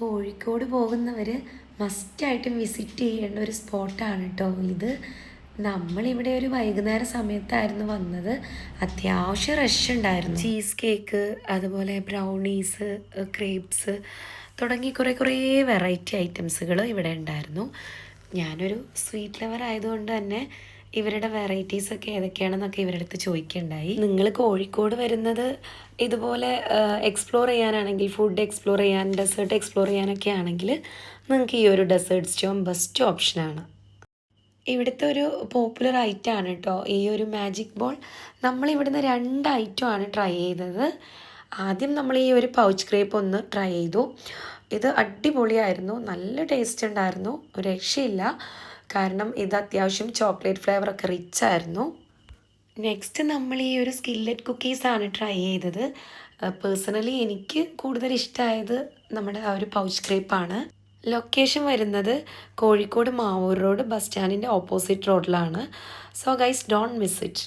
കോഴിക്കോട് പോകുന്നവർ മസ്റ്റായിട്ടും വിസിറ്റ് ചെയ്യേണ്ട ഒരു സ്പോട്ടാണ് കേട്ടോ ഇത്. നമ്മളിവിടെ ഒരു വൈകുന്നേര സമയത്തായിരുന്നു വന്നത്. അത്യാവശ്യം റഷ് ഉണ്ടായിരുന്നു. ചീസ് കേക്ക്, അതുപോലെ ബ്രൗണീസ്, ക്രേപ്സ് തുടങ്ങി കുറേ വെറൈറ്റി ഐറ്റംസുകൾ ഇവിടെ ഉണ്ടായിരുന്നു. ഞാനൊരു സ്വീറ്റ് ലവർ ആയതുകൊണ്ട് തന്നെ ഇവരുടെ വെറൈറ്റീസൊക്കെ ഏതൊക്കെയാണെന്നൊക്കെ ഇവരുടെ അടുത്ത് ചോദിക്കുകയുണ്ടായി. നിങ്ങൾ കോഴിക്കോട് വരുന്നത് ഇതുപോലെ എക്സ്പ്ലോർ ചെയ്യാനാണെങ്കിൽ, ഫുഡ് എക്സ്പ്ലോർ ചെയ്യാൻ, ഡെസേർട്ട് എക്സ്പ്ലോർ ചെയ്യാനൊക്കെ ആണെങ്കിൽ നിങ്ങൾക്ക് ഈ ഒരു ഡെസേർട്ട് സ്റ്റോം ബെസ്റ്റ് ഓപ്ഷനാണ്. ഇവിടുത്തെ ഒരു പോപ്പുലർ ഐറ്റമാണ് കേട്ടോ ഈ ഒരു മാജിക് ബോൾ. നമ്മളിവിടുന്ന് 2 ഐറ്റമാണ് ട്രൈ ചെയ്തത്. ആദ്യം നമ്മൾ ഈ ഒരു പൗച്ച് ക്രേപ്പ് ഒന്ന് ട്രൈ ചെയ്തു. ഇത് അടിപൊളിയായിരുന്നു, നല്ല ടേസ്റ്റ് ഉണ്ടായിരുന്നു, ഒരു രക്ഷയില്ല. കാരണം ഇത് അത്യാവശ്യം ചോക്ലേറ്റ് ഫ്ലേവറൊക്കെ റിച്ച് ആയിരുന്നു. നെക്സ്റ്റ് നമ്മൾ ഈ ഒരു സ്കില്ലറ്റ് കുക്കീസാണ് ട്രൈ ചെയ്തത്. പേഴ്സണലി എനിക്ക് കൂടുതൽ ഇഷ്ടമായത് നമ്മുടെ ആ ഒരു പൗച്ച് ക്രേപ്പാണ്. ലൊക്കേഷൻ വരുന്നത് കോഴിക്കോട് മാവൂർ റോഡ് ബസ് സ്റ്റാൻഡിൻ്റെ ഓപ്പോസിറ്റ് റോഡിലാണ്. So guys, don't miss it.